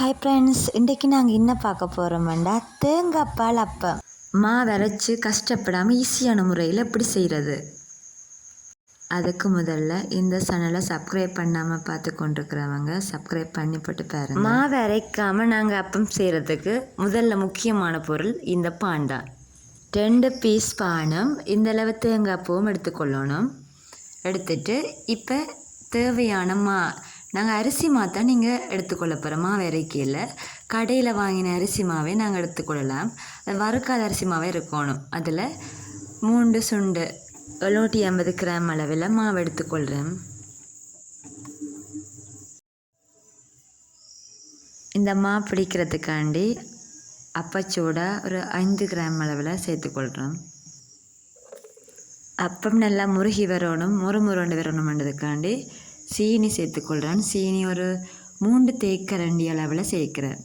Hi friends, இன்றைக்கி நாங்கள் என்ன பார்க்க போகிறோம்டா தேங்காய் பால் அப்பம். மாவு அரைச்சி கஷ்டப்படாமல் ஈஸியான முறையில் எப்படி செய்கிறது. அதுக்கு முதல்ல இந்த சேனலை சப்ஸ்கிரைப் பண்ணாமல் பார்த்து கொண்டிருக்கிறவங்க சப்ஸ்கிரைப் பண்ணி போட்டு பாருங்கள். மாவு அரைக்காமல் நாங்கள் அப்பம் செய்கிறதுக்கு முதல்ல முக்கியமான பொருள் இந்த பான் தான். 2 பீஸ் பானம் இந்த அளவு தேங்காய் பூவும் எடுத்துக்கொள்ளணும். எடுத்துட்டு இப்போ தேவையான நாங்கள் அரிசி தான் நீங்கள் எடுத்துக்கொள்ள போகிறோம். மாவு அரைக்கையில் கடையில் வாங்கின அரிசி மாவே நாங்கள் எடுத்துக்கொள்ளலாம். அது வறுக்காத அரிசி மாவே இருக்கணும். அதில் 3 சுண்டு 750 கிராம் அளவில் மாவு எடுத்துக்கொள்கிறேன். இந்த மாவு பிடிக்கிறதுக்காண்டி அப்பச்சூடா ஒரு 5 கிராம் அளவில் சேர்த்துக்கொள்கிறோம். அப்பம் நல்லா முருகி வரணும், முறுமுருண்டு வரணும்ன்றதுக்காண்டி சீனி சேர்த்துக்கொள்கிறேன். சீனி ஒரு 3 தேக்கரண்டி அளவில் சேர்க்கிறேன்.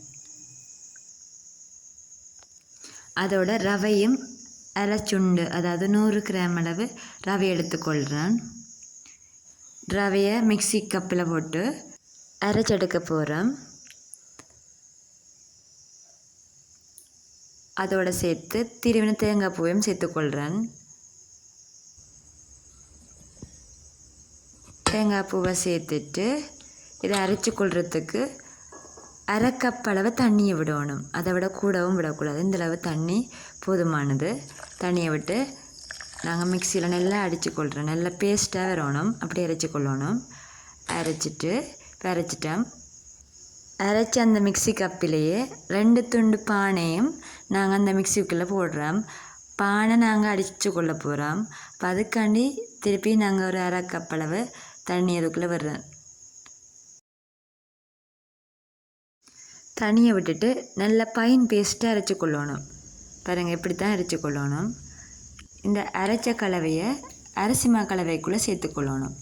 அதோட ரவையும் அரைச்சுண்டு, அதாவது 100 கிராம் அளவு ரவை எடுத்துக்கொள்கிறேன். ரவையை மிக்சி கப்பில் போட்டு அரைச்செடுக்க போகிறேன். அதோடு சேர்த்து திருவின தேங்காய் பூவையும் சேர்த்துக்கொள்கிறேன். தேங்காய் பூவை சேர்த்துட்டு இதை அரைச்சி கொள்றதுக்கு அரை கப் அளவு தண்ணியை விடணும். அதை விட கூடவும் விடக்கூடாது. இந்த அளவு தண்ணி போதுமானது. தண்ணியை விட்டு நாங்கள் மிக்சியில் நல்லா அடித்து கொள்கிறோம். நல்லா பேஸ்ட்டாக வரணும், அப்படி அரைச்சி கொள்ளணும். அரைச்சிட்டு அரைச்சிட்டோம். அரைச்சி அந்த மிக்சி கப்பிலேயே 2 துண்டு பானையும் நாங்கள் அந்த மிக்சிக்குள்ளே போடுறோம். பானை நாங்கள் அடித்து கொள்ள போகிறோம். அப்போ அதுக்காண்டி திருப்பி நாங்கள் ஒரு அரை கப் அளவு தண்ணி அதுக்குள்ளே விடுறேன். தண்ணியை விட்டுட்டு நல்லா பைன் பேஸ்ட்டாக அரைச்சி கொள்ளணும். பாருங்கள், இப்படி தான் அரைச்சி கொள்ளணும். இந்த அரைச்ச கலவையை அரிசிமா கலவைக்குள்ளே சேர்த்துக்கொள்ளணும்.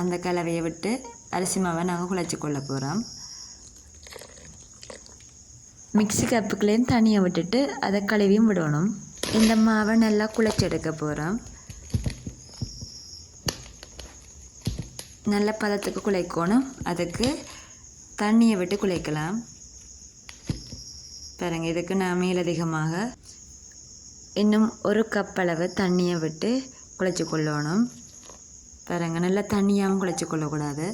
அந்த கலவையை விட்டு அரிசிமாவை நாங்கள் குழச்சி கொள்ள போகிறோம். மிக்சி கப்புக்குள்ளேயும் தண்ணியை விட்டுட்டு அதை கழுவியும் விடணும். இந்த மாவை நல்லா குழச்செடுக்க போகிறோம். நல்ல பதத்துக்கு குழைக்கணும். அதுக்கு தண்ணியை விட்டு குழைக்கலாம். பாருங்கள், இதுக்கு நான் மேலதிகமாக இன்னும் 1 கப் அளவு தண்ணியை விட்டு குழைச்சி கொள்ளணும். பாருங்கள், நல்லா தண்ணியாகவும் குழைச்சி கொள்ளக்கூடாது.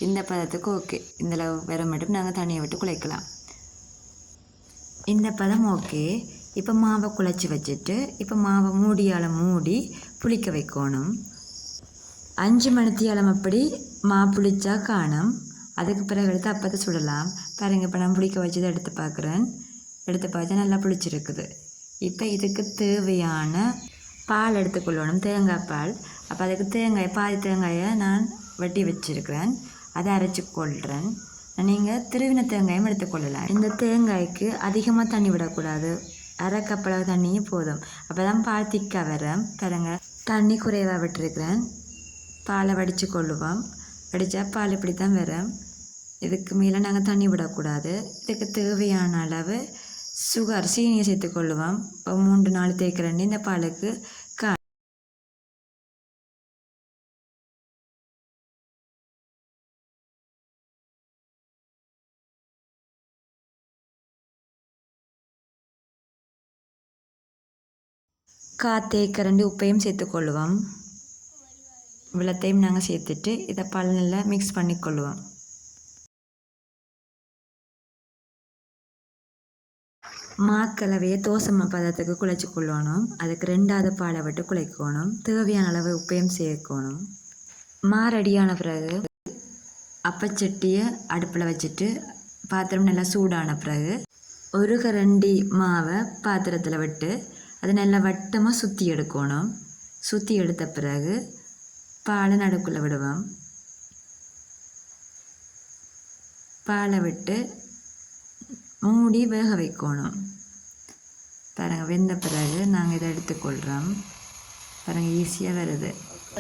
இந்த பதத்துக்கு ஓகே. இந்த அளவு வர மட்டும் நாங்கள் தண்ணியை விட்டு குழைக்கலாம். இந்த பதம் ஓகே. இப்போ மாவை குழைச்சி வச்சுட்டு இப்போ மாவை மூடியால் மூடி புளிக்க வைக்கணும். 5 மணித்தியாலம் அப்படி புளிச்சா காணும். அதுக்கு பிறகு எடுத்து அப்பத்தை சுடலாம். பாருங்கள், இப்போ நான் புளிக்க வச்சதை எடுத்து பார்க்குறேன். எடுத்து பார்த்தா நல்லா புளிச்சிருக்குது. இப்போ இதுக்கு தேவையான பால் எடுத்துக்கொள்ளணும், தேங்காய் பால். அப்போ அதுக்கு பாதி தேங்காயை நான் வெட்டி வச்சுருக்கிறேன். அதை அரைச்சி கொள்கிறேன். நீங்கள் திருவின தேங்காயும் எடுத்துக்கொள்ளலாம். இந்த தேங்காய்க்கு அதிகமாக தண்ணி விடக்கூடாது. அரை கப்பளவு தண்ணியும் போதும். அப்போ தான் பால் திக்காக வரேன். பாருங்கள், தண்ணி குறைவாக விட்டுருக்கிறேன். பாலை வடித்து கொள்ளுவோம். வடித்தா பால் இப்படி தான் வரும். இதுக்கு மேலே நாங்கள் தண்ணி விடக்கூடாது. இதுக்கு தேவையான அளவு சுகர் சீனியை சேர்த்துக்கொள்ளுவோம். இப்போ 3-4 தேக்கரண்டி இந்த பாலுக்கு தேக்கரண்டி உப்பையும் சேர்த்துக்கொள்ளுவோம். வெள்ளத்தையும் நாங்கள் சேர்த்துட்டு இதை பால் நல்லா மிக்ஸ் பண்ணிக்கொள்ளுவோம். மாக்கலவையை தோசை பதத்துக்கு குழைச்சி கொள்ளணும். அதுக்கு 2வது பாலை விட்டு குழைக்கணும். தேவையான அளவு உப்பையும் சேர்க்கணும். ரெடியான பிறகு அப்பச்சட்டியை அடுப்பில் வச்சுட்டு பாத்திரம் நல்லா சூடான பிறகு 1 கரண்டி மாவை பாத்திரத்தில் விட்டு அதை நல்லா வட்டமாக சுற்றி எடுக்கணும். சுற்றி எடுத்த பிறகு பாலை நடுக்குள்ளே விடுவோம். பாலை விட்டு மூடி வேக வைக்கணும். பாருங்கள், வெந்த பிறகு நாங்கள் இதை எடுத்துக்கொள்கிறோம். பாருங்கள், ஈஸியாக வருது.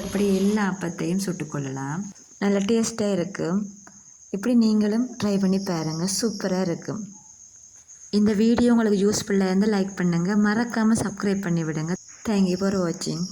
இப்படி எல்லா அப்பத்தையும் சுட்டுக்கொள்ளலாம். நல்ல டேஸ்ட்டாக இருக்கும். இப்படி நீங்களும் ட்ரை பண்ணி பாருங்கள், சூப்பராக இருக்கும். இந்த வீடியோ உங்களுக்கு யூஸ்ஃபுல்லாக இருந்தால் லைக் பண்ணுங்கள், மறக்காமல் சப்ஸ்கிரைப் பண்ணி விடுங்க. தேங்க்யூ ஃபார் வாட்சிங்.